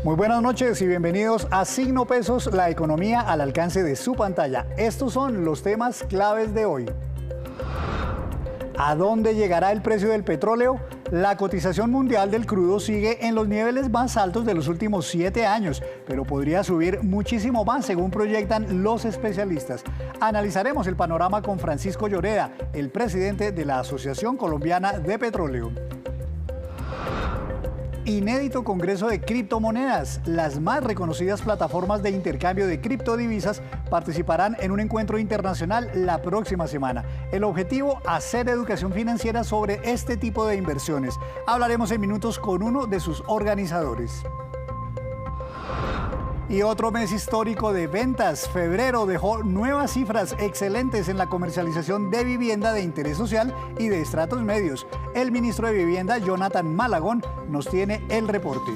Muy buenas noches y bienvenidos a Signo Pesos, la economía al alcance de su pantalla. Estos son los temas claves de hoy. ¿A dónde llegará el precio del petróleo? La cotización mundial del crudo sigue en los niveles más altos de los últimos 7 años, pero podría subir muchísimo más según proyectan los especialistas. Analizaremos el panorama con Francisco Lloreda, el presidente de la Asociación Colombiana de Petróleo. Inédito Congreso de Criptomonedas. Las más reconocidas plataformas de intercambio de criptodivisas participarán en un encuentro internacional la próxima semana. El objetivo, hacer educación financiera sobre este tipo de inversiones. Hablaremos en minutos con uno de sus organizadores. Y otro mes histórico de ventas. Febrero dejó nuevas cifras excelentes en la comercialización de vivienda de interés social y de estratos medios. El ministro de Vivienda, Jonathan Malagón, nos tiene el reporte.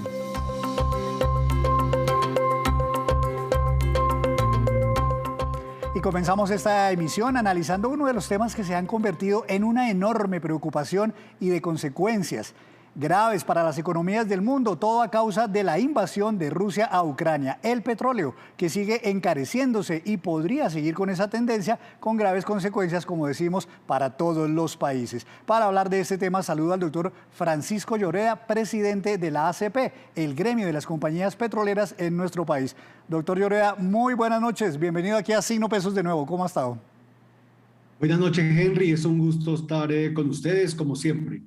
Y comenzamos esta emisión analizando uno de los temas que se han convertido en una enorme preocupación y de consecuencias graves para las economías del mundo, todo a causa de la invasión de Rusia a Ucrania. El petróleo, que sigue encareciéndose y podría seguir con esa tendencia, con graves consecuencias, como decimos, para todos los países. Para hablar de este tema, saludo al doctor Francisco Lloreda, presidente de la ACP, el gremio de las compañías petroleras en nuestro país. Doctor Lloreda, muy buenas noches. Bienvenido aquí a Signo Pesos de nuevo. ¿Cómo ha estado? Buenas noches, Henry. Es un gusto estar con ustedes, como siempre.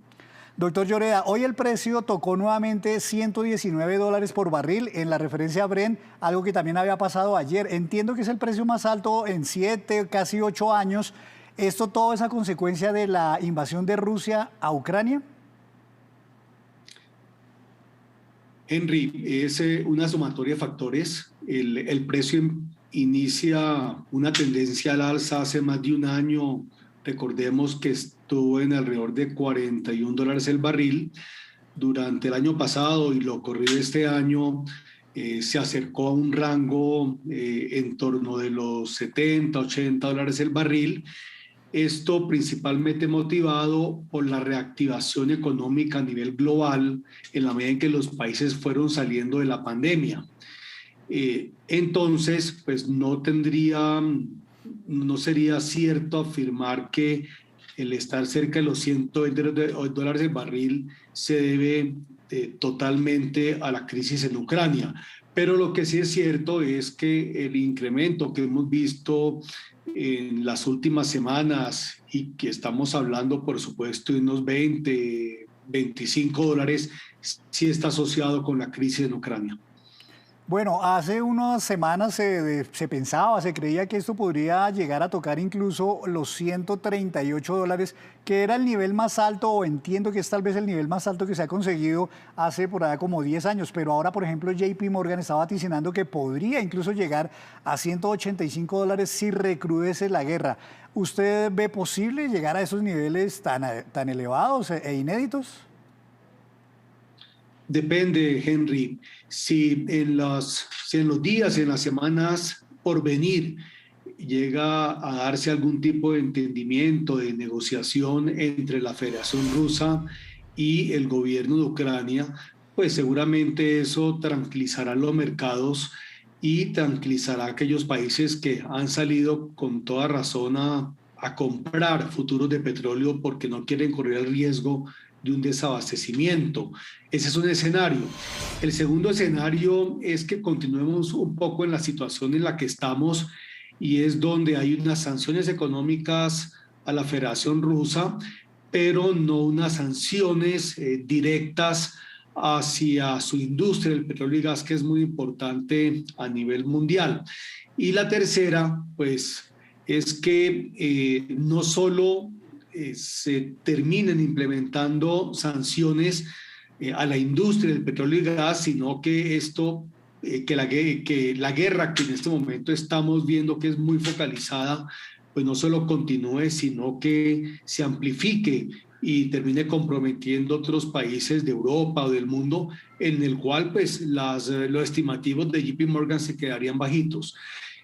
Doctor Lloreda, hoy el precio tocó nuevamente $119 por barril en la referencia Brent, algo que también había pasado ayer. Entiendo que es el precio más alto en 7, casi 8 años. ¿Esto todo es a consecuencia de la invasión de Rusia a Ucrania? Henry, es una sumatoria de factores. El precio inicia una tendencia al alza hace más de un año. Recordemos que estuvo en alrededor de $41 el barril. Durante el año pasado y lo corrido este año se acercó a un rango en torno de los 70, $80 el barril. Esto principalmente motivado por la reactivación económica a nivel global en la medida en que los países fueron saliendo de la pandemia. Entonces, pues no sería cierto afirmar que el estar cerca de los $120 el barril se debe totalmente a la crisis en Ucrania. Pero lo que sí es cierto es que el incremento que hemos visto en las últimas semanas y que estamos hablando, por supuesto, de unos $20, $25, sí está asociado con la crisis en Ucrania. Bueno, hace unas semanas se pensaba, se creía que esto podría llegar a tocar incluso los $138, que era el nivel más alto, o entiendo que es tal vez el nivel más alto que se ha conseguido hace por allá como 10 años. Pero ahora, por ejemplo, JP Morgan estaba vaticinando que podría incluso llegar a $185 si recrudece la guerra. ¿Usted ve posible llegar a esos niveles tan elevados e inéditos? Depende, Henry. Si en los días, en las semanas por venir, llega a darse algún tipo de entendimiento, de negociación entre la Federación Rusa y el gobierno de Ucrania, pues seguramente eso tranquilizará los mercados y tranquilizará a aquellos países que han salido con toda razón a comprar futuros de petróleo porque no quieren correr el riesgo de un desabastecimiento. Ese es un escenario. El segundo escenario es que continuemos un poco en la situación en la que estamos, y es donde hay unas sanciones económicas a la Federación Rusa, pero no unas sanciones directas hacia su industria del petróleo y gas, que es muy importante a nivel mundial. Y la tercera, pues, es que no solo se terminen implementando sanciones a la industria del petróleo y gas, sino que que la guerra que en este momento estamos viendo, que es muy focalizada, pues no solo continúe, sino que se amplifique y termine comprometiendo otros países de Europa o del mundo, en el cual pues los estimativos de JP Morgan se quedarían bajitos.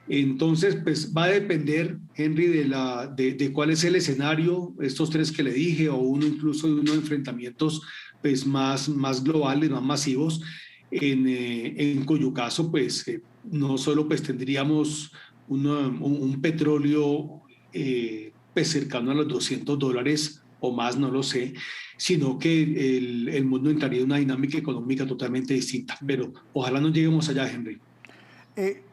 Entonces, pues va a depender, Henry, de cuál es el escenario, estos tres que le dije, o incluso de unos enfrentamientos pues más globales, más masivos. en cuyo caso pues no solo pues tendríamos un petróleo pues cercano a los $200 o más, no lo sé, sino que el mundo entraría en una dinámica económica totalmente distinta. Pero ojalá no lleguemos allá, Henry.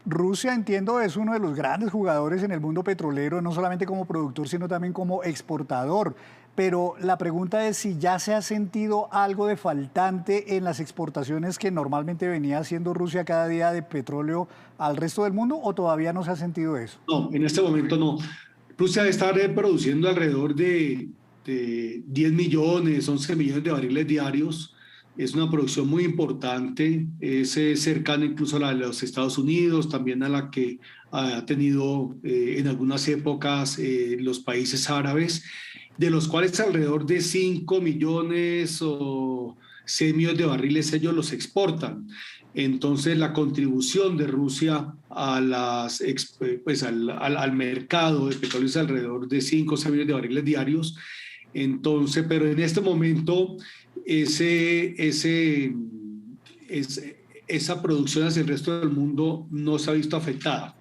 Rusia, entiendo, es uno de los grandes jugadores en el mundo petrolero, no solamente como productor, sino también como exportador. Pero la pregunta es si ya se ha sentido algo de faltante en las exportaciones que normalmente venía haciendo Rusia cada día de petróleo al resto del mundo, o todavía no se ha sentido eso. No, en este momento no. Rusia está produciendo alrededor de 10 millones, 11 millones de barriles diarios. Es una producción muy importante, es cercana incluso a la de los Estados Unidos, también a la que ha tenido en algunas épocas los países árabes, de los cuales alrededor de 5 millones o 6 millones de barriles ellos los exportan. Entonces la contribución de Rusia a pues al mercado de petróleo es alrededor de 5 o 6 millones de barriles diarios. Entonces, pero en este momento esa producción hacia el resto del mundo no se ha visto afectada.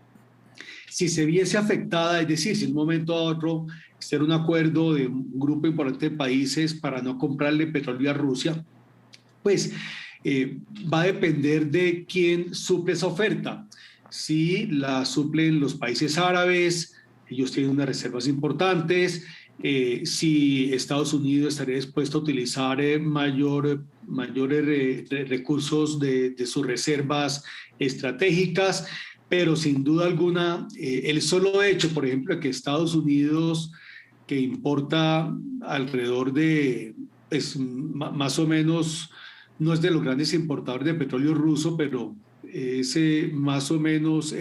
Si se viese afectada, es decir, si en un momento a otro ser un acuerdo de un grupo importante de países para no comprarle petróleo a Rusia, pues va a depender de quién suple esa oferta. Si la suplen los países árabes, ellos tienen unas reservas importantes. Si Estados Unidos estaría dispuesto a utilizar mayores recursos de sus reservas estratégicas, pero sin duda alguna, el solo hecho, por ejemplo, de que Estados Unidos, que importa alrededor de, pues, más o menos, no es de los grandes importadores de petróleo ruso, pero es más o menos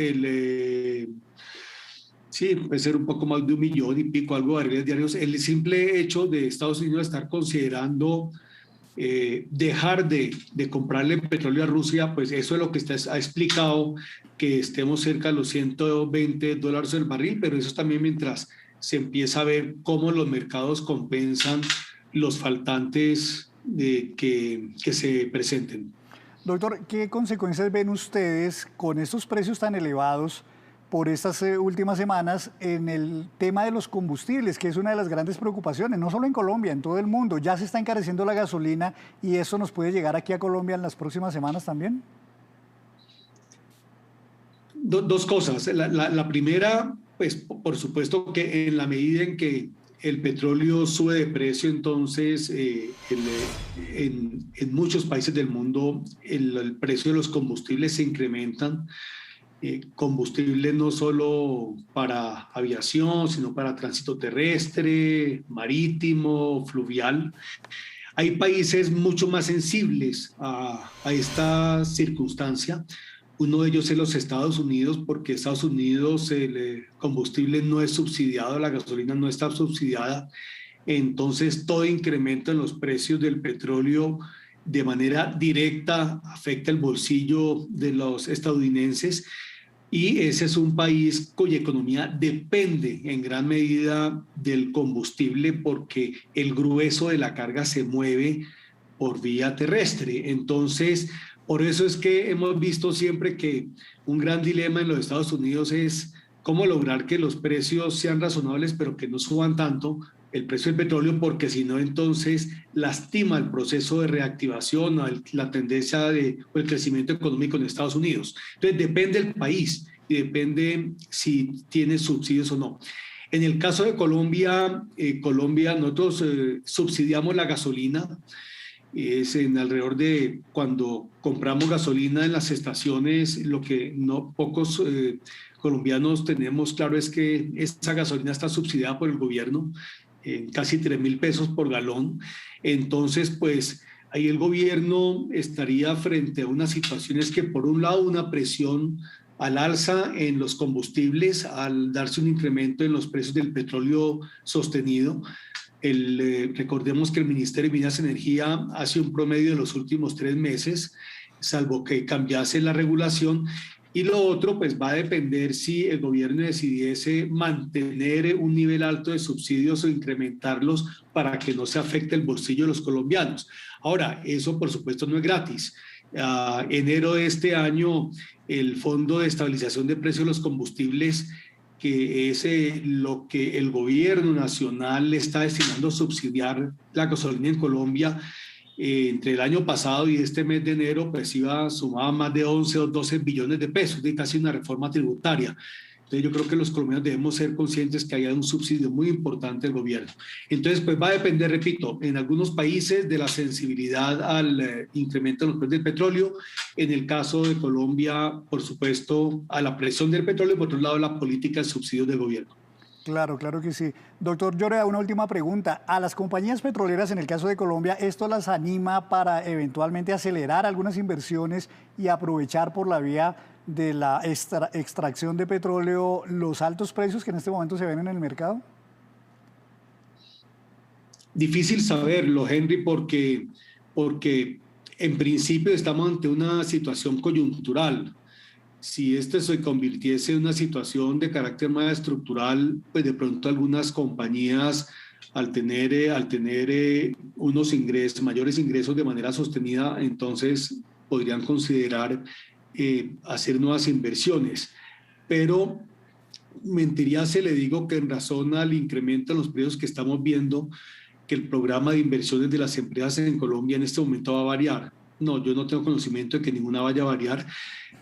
sí, puede ser un poco más de 1,000,000 y pico, algo de barriles diarios. El simple hecho de Estados Unidos estar considerando dejar de comprarle petróleo a Rusia, pues eso es lo que ha explicado que estemos cerca de los $120 el barril, pero eso también mientras se empieza a ver cómo los mercados compensan los faltantes que se presenten. Doctor, ¿qué consecuencias ven ustedes con estos precios tan elevados por estas últimas semanas en el tema de los combustibles, que es una de las grandes preocupaciones, no solo en Colombia, en todo el mundo? Ya se está encareciendo la gasolina y eso nos puede llegar aquí a Colombia en las próximas semanas también. Dos cosas. La primera, pues por supuesto que en la medida en que el petróleo sube de precio, entonces en muchos países del mundo el precio de los combustibles se incrementan. Combustible no solo para aviación, sino para tránsito terrestre, marítimo, fluvial. Hay países mucho más sensibles a esta circunstancia. Uno de ellos es los Estados Unidos, porque Estados Unidos el combustible no es subsidiado, la gasolina no está subsidiada. Entonces, todo incremento en los precios del petróleo de manera directa afecta el bolsillo de los estadounidenses. Y ese es un país cuya economía depende en gran medida del combustible porque el grueso de la carga se mueve por vía terrestre. Entonces, por eso es que hemos visto siempre que un gran dilema en los Estados Unidos es cómo lograr que los precios sean razonables, pero que no suban tanto el precio del petróleo, porque si no, entonces lastima el proceso de reactivación o la tendencia o el crecimiento económico en Estados Unidos. Entonces, depende del país y depende si tiene subsidios o no. En el caso de Colombia, nosotros subsidiamos la gasolina. Es en alrededor de cuando compramos gasolina en las estaciones, lo que no pocos colombianos tenemos claro es que esa gasolina está subsidiada por el gobierno, casi 3.000 pesos por galón. Entonces, pues ahí el gobierno estaría frente a unas situaciones que, por un lado, una presión al alza en los combustibles, al darse un incremento en los precios del petróleo sostenido. Recordemos que el Ministerio de Minas y Energía hace un promedio de los últimos 3 meses, salvo que cambiase la regulación. Y lo otro, pues va a depender si el gobierno decidiese mantener un nivel alto de subsidios o incrementarlos para que no se afecte el bolsillo de los colombianos. Ahora, eso por supuesto no es gratis. A enero de este año, el Fondo de Estabilización de Precios de los Combustibles, que es lo que el gobierno nacional está destinando a subsidiar la gasolina en Colombia, entre el año pasado y este mes de enero, pues sumaba más de 11 o 12 billones de pesos, de casi una reforma tributaria. Entonces yo creo que los colombianos debemos ser conscientes que haya un subsidio muy importante del gobierno. Entonces pues va a depender, repito, en algunos países de la sensibilidad al incremento de los precios del petróleo, en el caso de Colombia, por supuesto, a la presión del petróleo y por otro lado la política de subsidios del gobierno. Claro, claro que sí. Doctor Lloreda, una última pregunta. A las compañías petroleras, en el caso de Colombia, ¿esto las anima para eventualmente acelerar algunas inversiones y aprovechar por la vía de la extracción de petróleo los altos precios que en este momento se ven en el mercado? Difícil saberlo, Henry, porque en principio estamos ante una situación coyuntural. Si esto se convirtiese en una situación de carácter más estructural, pues de pronto algunas compañías al tener unos ingresos, mayores ingresos de manera sostenida, entonces podrían considerar hacer nuevas inversiones. Pero mentiría si le digo que en razón al incremento de los precios que estamos viendo, que el programa de inversiones de las empresas en Colombia en este momento va a variar. No, yo no tengo conocimiento de que ninguna vaya a variar.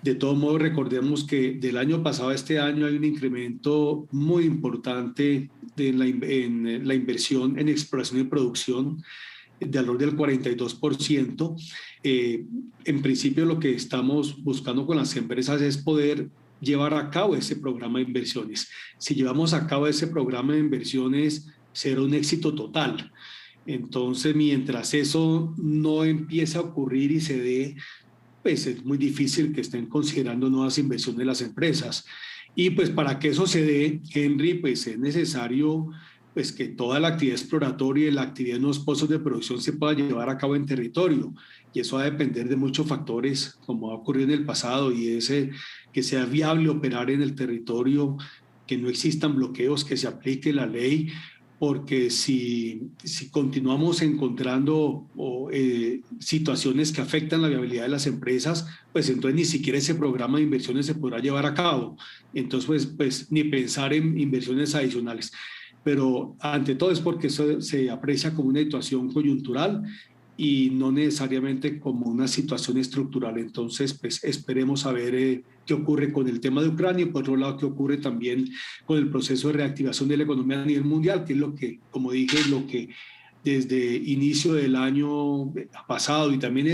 De todos modos, recordemos que del año pasado a este año hay un incremento muy importante en la inversión en exploración y producción de valor del 42%. En principio, lo que estamos buscando con las empresas es poder llevar a cabo ese programa de inversiones. Si llevamos a cabo ese programa de inversiones, será un éxito total. Entonces, mientras eso no empiece a ocurrir y se dé, pues es muy difícil que estén considerando nuevas inversiones de las empresas. Y pues para que eso se dé, Henry, pues es necesario pues que toda la actividad exploratoria y la actividad en los pozos de producción se pueda llevar a cabo en territorio. Y eso va a depender de muchos factores, como ha ocurrido en el pasado, y es que sea viable operar en el territorio, que no existan bloqueos, que se aplique la ley, porque si continuamos encontrando situaciones que afectan la viabilidad de las empresas, pues entonces ni siquiera ese programa de inversiones se podrá llevar a cabo. Entonces, pues ni pensar en inversiones adicionales. Pero ante todo es porque eso se aprecia como una situación coyuntural y no necesariamente como una situación estructural. Entonces, pues esperemos a ver qué ocurre con el tema de Ucrania y por otro lado qué ocurre también con el proceso de reactivación de la economía a nivel mundial, que es lo que, como dije, lo que desde inicio del año pasado y también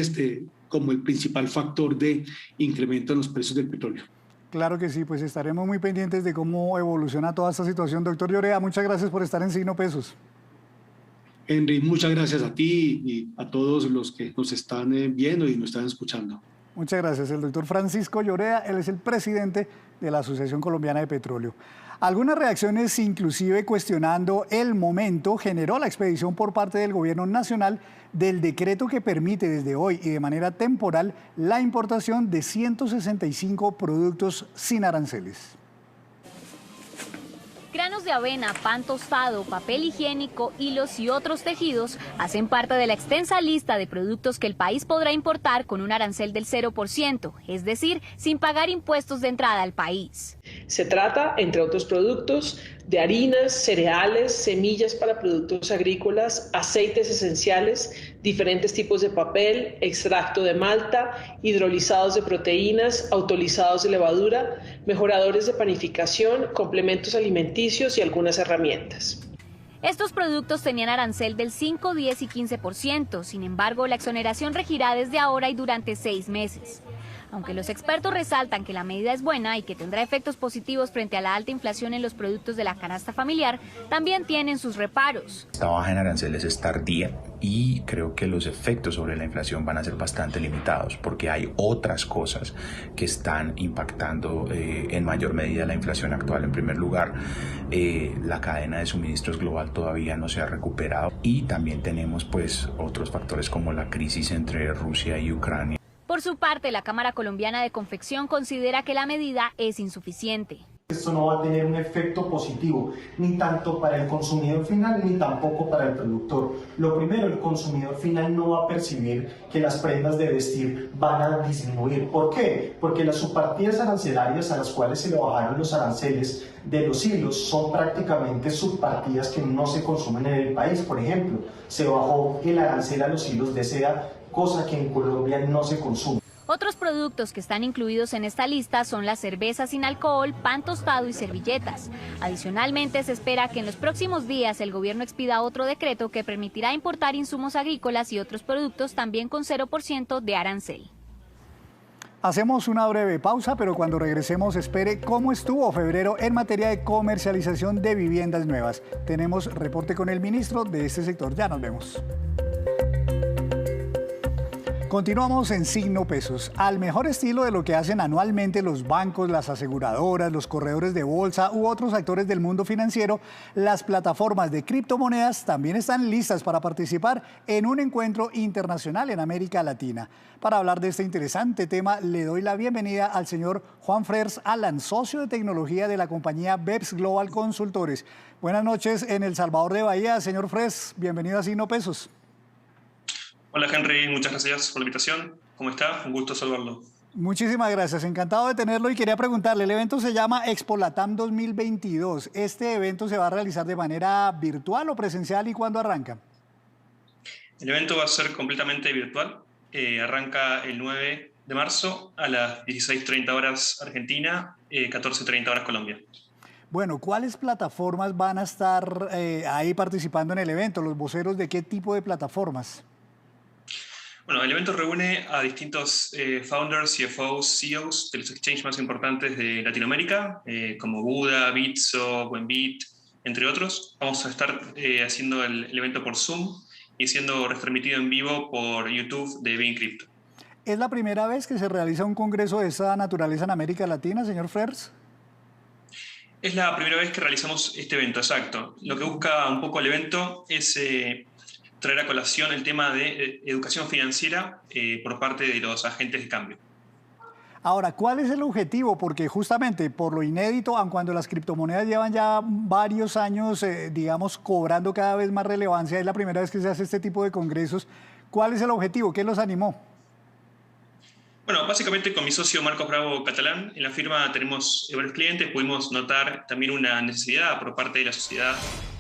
como el principal factor de incremento en los precios del petróleo. Claro que sí, pues estaremos muy pendientes de cómo evoluciona toda esta situación. Doctor Lloreda, muchas gracias por estar en Signo Pesos. Henry, muchas gracias a ti y a todos los que nos están viendo y nos están escuchando. Muchas gracias. El doctor Francisco Lloreda, él es el presidente de la Asociación Colombiana de Petróleo. Algunas reacciones, inclusive cuestionando el momento, generó la expedición por parte del gobierno nacional del decreto que permite desde hoy y de manera temporal la importación de 165 productos sin aranceles. Granos de avena, pan tostado, papel higiénico, hilos y otros tejidos hacen parte de la extensa lista de productos que el país podrá importar con un arancel del 0%, es decir, sin pagar impuestos de entrada al país. Se trata, entre otros productos, de harinas, cereales, semillas para productos agrícolas, aceites esenciales, diferentes tipos de papel, extracto de malta, hidrolizados de proteínas, autolizados de levadura, mejoradores de panificación, complementos alimenticios y algunas herramientas. Estos productos tenían arancel del 5, 10 y 15%, sin embargo, la exoneración regirá desde ahora y durante 6 meses. Aunque los expertos resaltan que la medida es buena y que tendrá efectos positivos frente a la alta inflación en los productos de la canasta familiar, también tienen sus reparos. Esta baja en aranceles es tardía y creo que los efectos sobre la inflación van a ser bastante limitados porque hay otras cosas que están impactando en mayor medida la inflación actual. En primer lugar, la cadena de suministros global todavía no se ha recuperado y también tenemos pues otros factores como la crisis entre Rusia y Ucrania. Por su parte, la Cámara Colombiana de Confección considera que la medida es insuficiente. Esto no va a tener un efecto positivo, ni tanto para el consumidor final, ni tampoco para el productor. Lo primero, el consumidor final no va a percibir que las prendas de vestir van a disminuir. ¿Por qué? Porque las subpartidas arancelarias a las cuales se le bajaron los aranceles de los hilos son prácticamente subpartidas que no se consumen en el país. Por ejemplo, se bajó el arancel a los hilos de seda, cosa que en Colombia no se consume. Otros productos que están incluidos en esta lista son la cerveza sin alcohol, pan tostado y servilletas. Adicionalmente, se espera que en los próximos días el gobierno expida otro decreto que permitirá importar insumos agrícolas y otros productos también con 0% de arancel. Hacemos una breve pausa, pero cuando regresemos espere cómo estuvo febrero en materia de comercialización de viviendas nuevas. Tenemos reporte con el ministro de este sector. Ya nos vemos. Continuamos en Signo Pesos, al mejor estilo de lo que hacen anualmente los bancos, las aseguradoras, los corredores de bolsa u otros actores del mundo financiero. Las plataformas de criptomonedas también están listas para participar en un encuentro internacional en América Latina. Para hablar de este interesante tema, le doy la bienvenida al señor Juan Frers Alan, socio de tecnología de la compañía BEPS Global Consultores. Buenas noches en El Salvador de Bahía. Señor Frers, bienvenido a Signo Pesos. Hola Henry, muchas gracias por la invitación. ¿Cómo está? Un gusto saludarlo. Muchísimas gracias, encantado de tenerlo y quería preguntarle, el evento se llama Expo Latam 2022. ¿Este evento se va a realizar de manera virtual o presencial y cuándo arranca? El evento va a ser completamente virtual. Arranca el 9 de marzo a las 16:30 horas Argentina, 14:30 horas Colombia. Bueno, ¿cuáles plataformas van a estar ahí participando en el evento? ¿Los voceros de qué tipo de plataformas? Bueno, el evento reúne a distintos founders, CFOs, CEOs de los exchanges más importantes de Latinoamérica, como Buda, Bitso, Buenbit, entre otros. Vamos a estar haciendo el evento por Zoom y siendo retransmitido en vivo por YouTube de Bein Crypto. ¿Es la primera vez que se realiza un congreso de esta naturaleza en América Latina, señor Frers? Es la primera vez que realizamos este evento, exacto. Lo que busca un poco el evento es traer a colación el tema de educación financiera por parte de los agentes de cambio. Ahora, ¿cuál es el objetivo? Porque justamente por lo inédito, aun cuando las criptomonedas llevan ya varios años, digamos, cobrando cada vez más relevancia, es la primera vez que se hace este tipo de congresos. ¿Cuál es el objetivo? ¿Qué los animó? Bueno, básicamente con mi socio Marcos Bravo Catalán, en la firma tenemos varios clientes, pudimos notar también una necesidad por parte de la sociedad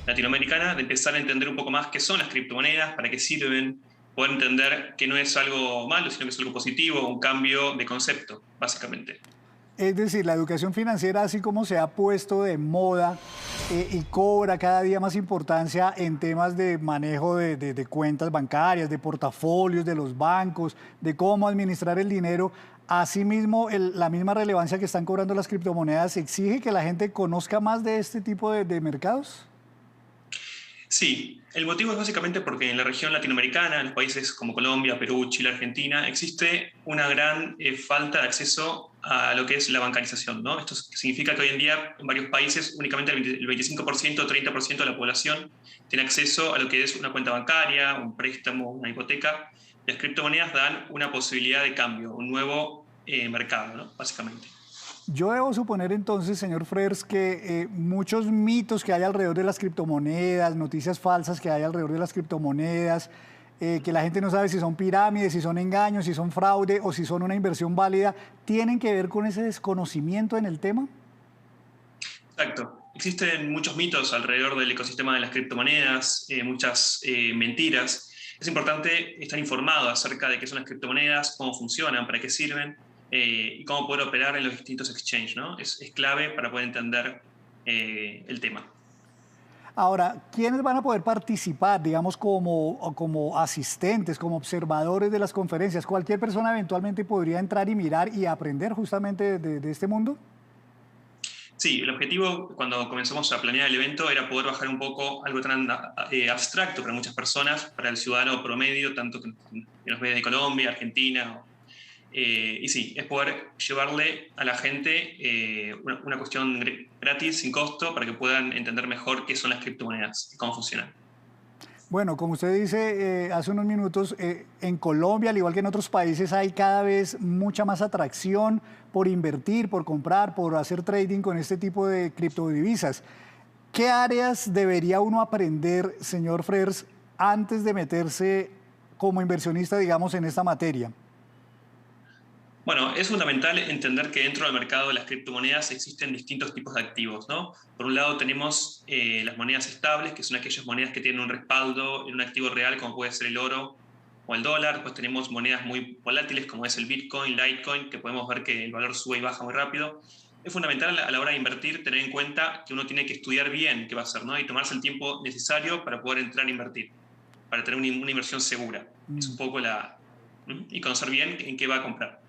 latinoamericana de empezar a entender un poco más qué son las criptomonedas, para qué sirven, poder entender que no es algo malo, sino que es algo positivo, un cambio de concepto, básicamente. Es decir, la educación financiera, así como se ha puesto de moda y cobra cada día más importancia en temas de manejo de cuentas bancarias, de portafolios de los bancos, de cómo administrar el dinero, asimismo la misma relevancia que están cobrando las criptomonedas exige que la gente conozca más de este tipo de mercados. Sí, el motivo es básicamente porque en la región latinoamericana, en los países como Colombia, Perú, Chile, Argentina, existe una gran falta de acceso a lo que es la bancarización, ¿no? Esto significa que hoy en día en varios países únicamente el 25% o 30% de la población tiene acceso a lo que es una cuenta bancaria, un préstamo, una hipoteca. Las criptomonedas dan una posibilidad de cambio, un nuevo mercado, ¿no? Básicamente. Yo debo suponer entonces, señor Frers, que muchos mitos que hay alrededor de las criptomonedas, noticias falsas que hay alrededor de las criptomonedas, que la gente no sabe si son pirámides, si son engaños, si son fraude o si son una inversión válida, ¿tienen que ver con ese desconocimiento en el tema? Exacto. Existen muchos mitos alrededor del ecosistema de las criptomonedas, muchas mentiras. Es importante estar informado acerca de qué son las criptomonedas, cómo funcionan, para qué sirven, y cómo poder operar en los distintos exchanges, ¿no? Es clave para poder entender el tema. Ahora, ¿quiénes van a poder participar, digamos, como asistentes, como observadores de las conferencias? ¿Cualquier persona eventualmente podría entrar y mirar y aprender justamente de este mundo? Sí, el objetivo cuando comenzamos a planear el evento era poder bajar un poco algo tan abstracto para muchas personas, para el ciudadano promedio, tanto que nos ve de Colombia, Argentina. Y sí, es poder llevarle a la gente una cuestión gratis, sin costo, para que puedan entender mejor qué son las criptomonedas y cómo funcionan. Bueno, como usted dice hace unos minutos, en Colombia, al igual que en otros países, hay cada vez mucha más atracción por invertir, por comprar, por hacer trading con este tipo de criptodivisas. ¿Qué áreas debería uno aprender, señor Frers, antes de meterse como inversionista, digamos, en esta materia? Bueno, es fundamental entender que dentro del mercado de las criptomonedas existen distintos tipos de activos, ¿no? Por un lado tenemos las monedas estables, que son aquellas monedas que tienen un respaldo en un activo real, como puede ser el oro o el dólar. Después tenemos monedas muy volátiles, como es el Bitcoin, Litecoin, que podemos ver que el valor sube y baja muy rápido. Es fundamental a la hora de invertir tener en cuenta que uno tiene que estudiar bien qué va a hacer, ¿no? Y tomarse el tiempo necesario para poder entrar a invertir, para tener una inversión segura. Es un poco y conocer bien en qué va a comprar.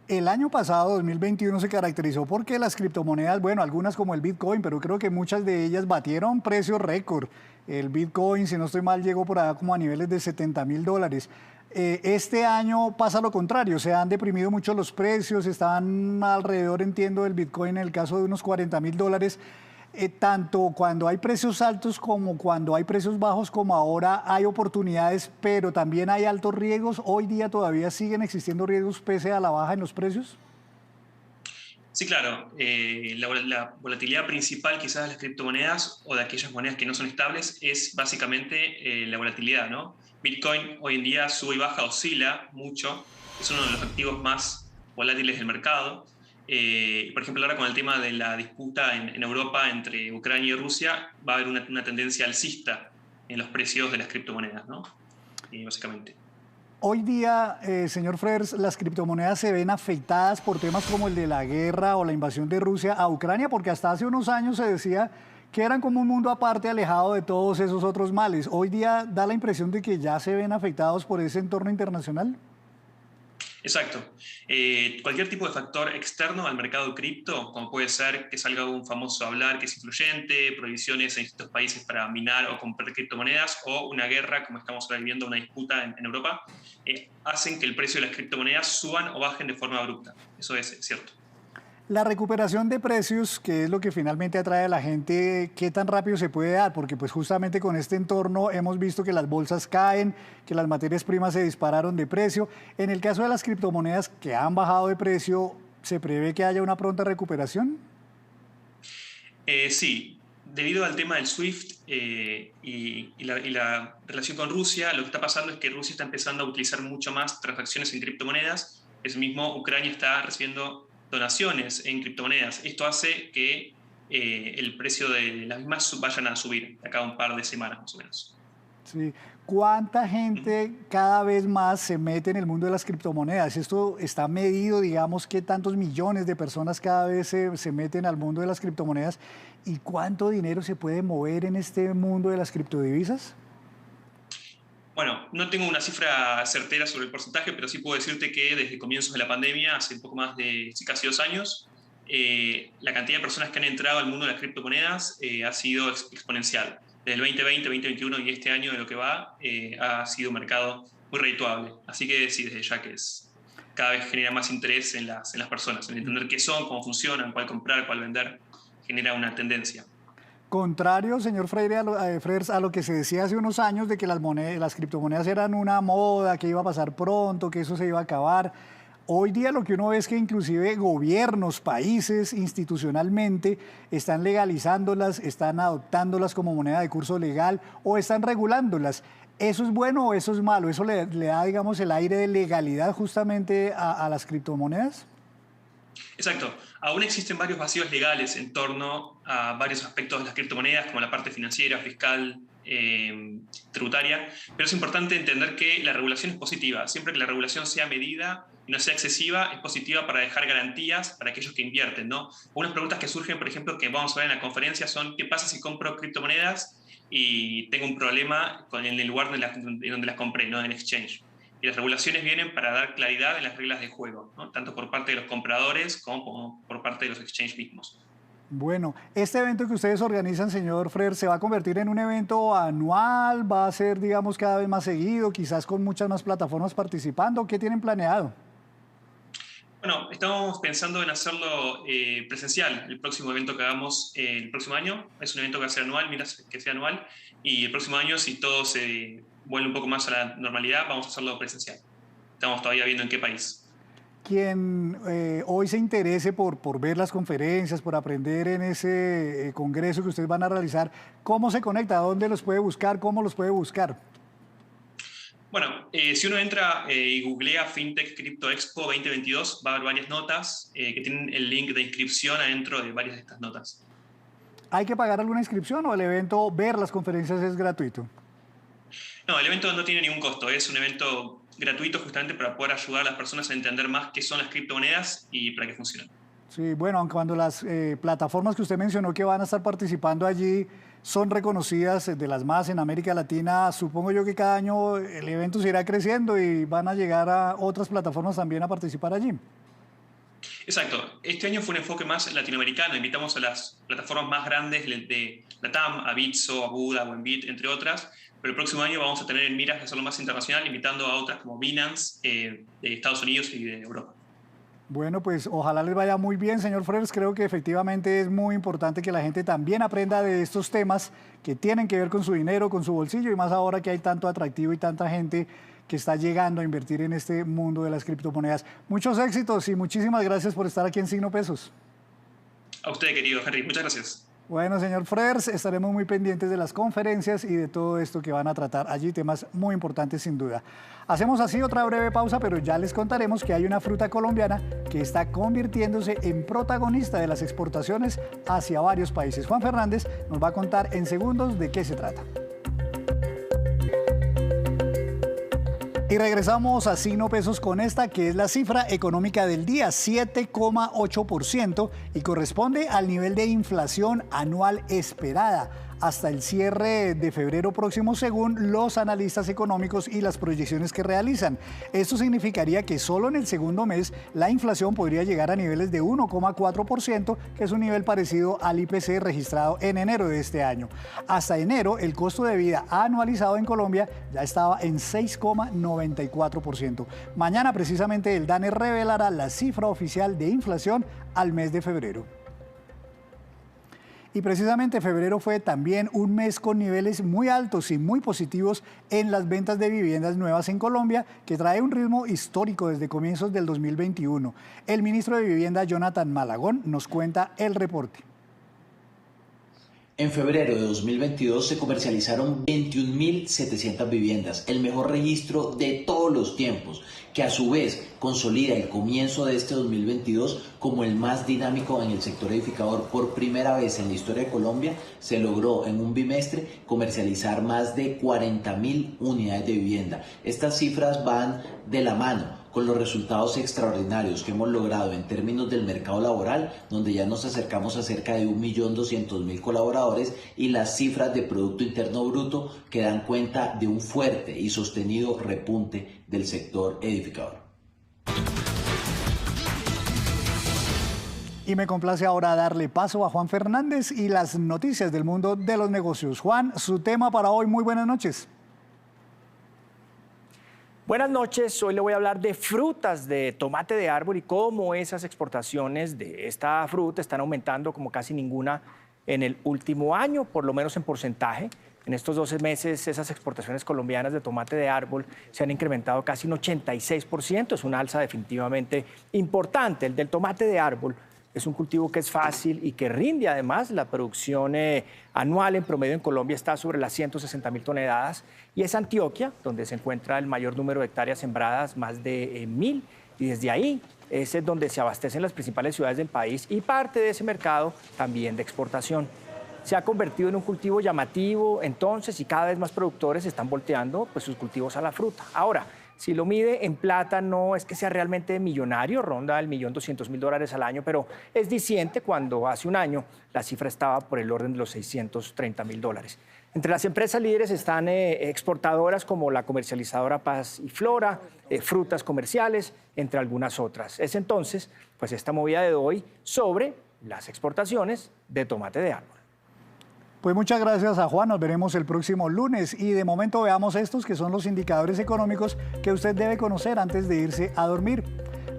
El año pasado, 2021, se caracterizó porque las criptomonedas, bueno, algunas como el Bitcoin, pero creo que muchas de ellas batieron precios récord. El Bitcoin, si no estoy mal, llegó por allá como a niveles de $70.000. Este año pasa lo contrario, se han deprimido mucho los precios, están alrededor, entiendo, del Bitcoin en el caso de unos $40.000. Tanto cuando hay precios altos como cuando hay precios bajos, como ahora, hay oportunidades, pero también hay altos riesgos. Hoy día todavía siguen existiendo riesgos pese a la baja en los precios. Sí, claro. La volatilidad principal quizás de las criptomonedas o de aquellas monedas que no son estables es básicamente la volatilidad, ¿no? Bitcoin hoy en día sube y baja, oscila mucho, es uno de los activos más volátiles del mercado. Por ejemplo, ahora con el tema de la disputa en Europa entre Ucrania y Rusia, va a haber una tendencia alcista en los precios de las criptomonedas, ¿no? Básicamente. Hoy día, señor Frers, las criptomonedas se ven afectadas por temas como el de la guerra o la invasión de Rusia a Ucrania, porque hasta hace unos años se decía que eran como un mundo aparte, alejado de todos esos otros males. Hoy día da la impresión de que ya se ven afectados por ese entorno internacional. Exacto. Cualquier tipo de factor externo al mercado cripto, como puede ser que salga un famoso hablar que es influyente, prohibiciones en distintos países para minar o comprar criptomonedas, o una guerra, como estamos ahora viviendo, una disputa en Europa, hacen que el precio de las criptomonedas suban o bajen de forma abrupta. Eso es cierto. La recuperación de precios, que es lo que finalmente atrae a la gente, ¿qué tan rápido se puede dar? Porque pues justamente con este entorno hemos visto que las bolsas caen, que las materias primas se dispararon de precio. En el caso de las criptomonedas que han bajado de precio, ¿se prevé que haya una pronta recuperación? Sí, debido al tema del SWIFT y la relación con Rusia, lo que está pasando es que Rusia está empezando a utilizar mucho más transacciones en criptomonedas. Es mismo, Ucrania está recibiendo donaciones en criptomonedas. Esto hace que el precio de las mismas vayan a subir de acá a un par de semanas más o menos. Sí. ¿Cuánta gente cada vez más se mete en el mundo de las criptomonedas? ¿Esto está medido, digamos, qué tantos millones de personas cada vez se meten al mundo de las criptomonedas? ¿Y cuánto dinero se puede mover en este mundo de las criptodivisas? Bueno, no tengo una cifra certera sobre el porcentaje, pero sí puedo decirte que desde comienzos de la pandemia, hace un poco más de casi 2 años, la cantidad de personas que han entrado al mundo de las criptomonedas ha sido exponencial. Desde el 2020, 2021 y este año de lo que va, ha sido un mercado muy redituable. Así que sí, desde ya que cada vez genera más interés en las personas, en entender qué son, cómo funcionan, cuál comprar, cuál vender, genera una tendencia. Contrario, señor Frers, a lo que se decía hace unos años de que las criptomonedas eran una moda, que iba a pasar pronto, que eso se iba a acabar. Hoy día lo que uno ve es que inclusive gobiernos, países, institucionalmente, están legalizándolas, están adoptándolas como moneda de curso legal o están regulándolas. ¿Eso es bueno o eso es malo? ¿Eso le da, digamos, el aire de legalidad justamente a las criptomonedas? Exacto. Aún existen varios vacíos legales en torno a varios aspectos de las criptomonedas, como la parte financiera, fiscal, tributaria, pero es importante entender que la regulación es positiva. Siempre que la regulación sea medida y no sea excesiva, es positiva para dejar garantías para aquellos que invierten, ¿no? Unas preguntas que surgen, por ejemplo, que vamos a ver en la conferencia son: ¿qué pasa si compro criptomonedas y tengo un problema en el lugar en donde las compré, ¿no? En el exchange? Y las regulaciones vienen para dar claridad en las reglas de juego, ¿no? Tanto por parte de los compradores como por parte de los exchanges mismos. Bueno, este evento que ustedes organizan, señor Frers, ¿se va a convertir en un evento anual? ¿Va a ser, digamos, cada vez más seguido, quizás con muchas más plataformas participando? ¿Qué tienen planeado? Bueno, estamos pensando en hacerlo presencial. El próximo evento que hagamos el próximo año es un evento que va a ser anual, mira que sea anual, y el próximo año, si todo se vuelve un poco más a la normalidad, vamos a hacerlo presencial. Estamos todavía viendo en qué país. Quien hoy se interese por ver las conferencias, por aprender en ese congreso que ustedes van a realizar, ¿cómo se conecta? ¿Dónde los puede buscar? ¿Cómo los puede buscar? Bueno, si uno entra y googlea FinTech Crypto Expo 2022, va a haber varias notas que tienen el link de inscripción adentro de varias de estas notas. ¿Hay que pagar alguna inscripción o el evento, ver las conferencias, es gratuito? No, el evento no tiene ningún costo, es un evento gratuito justamente para poder ayudar a las personas a entender más qué son las criptomonedas y para qué funcionan. Sí, bueno, aunque cuando las plataformas que usted mencionó que van a estar participando allí son reconocidas de las más en América Latina, supongo yo que cada año el evento se irá creciendo y van a llegar a otras plataformas también a participar allí. Exacto. Este año fue un enfoque más latinoamericano. Invitamos a las plataformas más grandes de Latam, a Bitso, a Buda, a Buenbit, entre otras. Pero el próximo año vamos a tener en miras de hacerlo más internacional, invitando a otras como Binance de Estados Unidos y de Europa. Bueno, pues ojalá les vaya muy bien, señor Frers. Creo que efectivamente es muy importante que la gente también aprenda de estos temas que tienen que ver con su dinero, con su bolsillo, y más ahora que hay tanto atractivo y tanta gente que está llegando a invertir en este mundo de las criptomonedas. Muchos éxitos y muchísimas gracias por estar aquí en Signo Pesos. A usted, querido Henry, muchas gracias. Bueno, señor Frers, estaremos muy pendientes de las conferencias y de todo esto que van a tratar allí, temas muy importantes sin duda. Hacemos así otra breve pausa, pero ya les contaremos que hay una fruta colombiana que está convirtiéndose en protagonista de las exportaciones hacia varios países. Juan Fernández nos va a contar en segundos de qué se trata. Y regresamos a Signo Pesos con esta, que es la cifra económica del día, 7,8%, y corresponde al nivel de inflación anual esperada hasta el cierre de febrero próximo, según los analistas económicos y las proyecciones que realizan. Esto significaría que solo en el segundo mes la inflación podría llegar a niveles de 1,4%, que es un nivel parecido al IPC registrado en enero de este año. Hasta enero, el costo de vida anualizado en Colombia ya estaba en 6,94%. Mañana, precisamente, el DANE revelará la cifra oficial de inflación al mes de febrero. Y precisamente febrero fue también un mes con niveles muy altos y muy positivos en las ventas de viviendas nuevas en Colombia, que trae un ritmo histórico desde comienzos del 2021. El ministro de Vivienda, Jonathan Malagón, nos cuenta el reporte. En febrero de 2022 se comercializaron 21.700 viviendas, el mejor registro de todos los tiempos, que a su vez consolida el comienzo de este 2022 como el más dinámico en el sector edificador. Por primera vez en la historia de Colombia se logró en un bimestre comercializar más de 40.000 unidades de vivienda. Estas cifras van de la mano con los resultados extraordinarios que hemos logrado en términos del mercado laboral, donde ya nos acercamos a cerca de 1.200.000 colaboradores, y las cifras de Producto Interno Bruto que dan cuenta de un fuerte y sostenido repunte del sector edificador. Y me complace ahora darle paso a Juan Fernández y las noticias del mundo de los negocios. Juan, su tema para hoy, muy buenas noches. Buenas noches, hoy le voy a hablar de frutas de tomate de árbol y cómo esas exportaciones de esta fruta están aumentando como casi ninguna en el último año, por lo menos en porcentaje. En estos 12 meses esas exportaciones colombianas de tomate de árbol se han incrementado casi un 86%, es una alza definitivamente importante. El del tomate de árbol es un cultivo que es fácil y que rinde además. La producción anual en promedio en Colombia está sobre las 160.000 toneladas y es Antioquia donde se encuentra el mayor número de hectáreas sembradas, más de 1.000, y desde ahí es donde se abastecen las principales ciudades del país y parte de ese mercado también de exportación. Se ha convertido en un cultivo llamativo entonces y cada vez más productores están volteando pues, sus cultivos a la fruta. Ahora, si lo mide en plata, no es que sea realmente millonario, ronda el $1.200.000 al año, pero es diciente cuando hace un año la cifra estaba por el orden de los $630.000. Entre las empresas líderes están exportadoras como la comercializadora Paz y Flora, frutas comerciales, entre algunas otras. Es entonces, pues esta movida de hoy sobre las exportaciones de tomate de árbol. Pues muchas gracias a Juan, nos veremos el próximo lunes y de momento veamos estos que son los indicadores económicos que usted debe conocer antes de irse a dormir.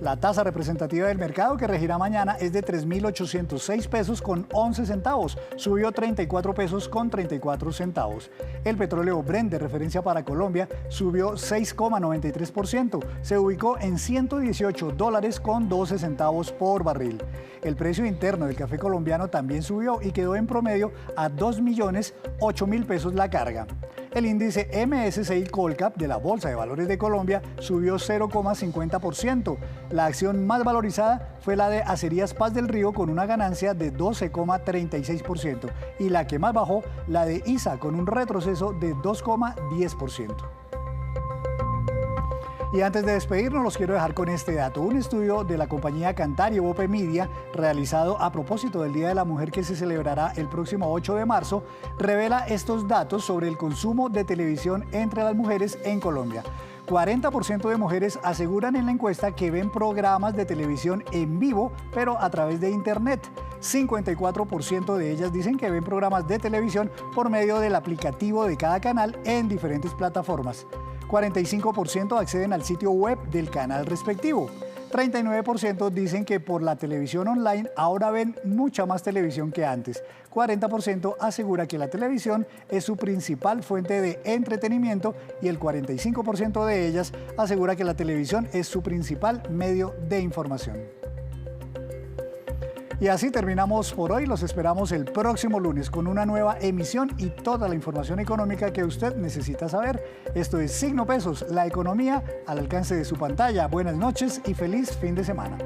La tasa representativa del mercado que regirá mañana es de 3.806 pesos con 11 centavos, subió 34 pesos con 34 centavos. El petróleo Brent de referencia para Colombia subió 6,93%, se ubicó en $118 con 12 centavos por barril. El precio interno del café colombiano también subió y quedó en promedio a 2.008.000 pesos la carga. El índice MSCI Colcap de la Bolsa de Valores de Colombia subió 0,50%. La acción más valorizada fue la de Acerías Paz del Río con una ganancia de 12,36% y la que más bajó, la de ISA con un retroceso de 2,10%. Y antes de despedirnos, los quiero dejar con este dato. Un estudio de la compañía Cantario Bope Media, realizado a propósito del Día de la Mujer que se celebrará el próximo 8 de marzo, revela estos datos sobre el consumo de televisión entre las mujeres en Colombia. 40% de mujeres aseguran en la encuesta que ven programas de televisión en vivo, pero a través de Internet. 54% de ellas dicen que ven programas de televisión por medio del aplicativo de cada canal en diferentes plataformas. 45% acceden al sitio web del canal respectivo. 39% dicen que por la televisión online ahora ven mucha más televisión que antes. 40% asegura que la televisión es su principal fuente de entretenimiento y el 45% de ellas asegura que la televisión es su principal medio de información. Y así terminamos por hoy. Los esperamos el próximo lunes con una nueva emisión y toda la información económica que usted necesita saber. Esto es Signo Pesos, la economía al alcance de su pantalla. Buenas noches y feliz fin de semana.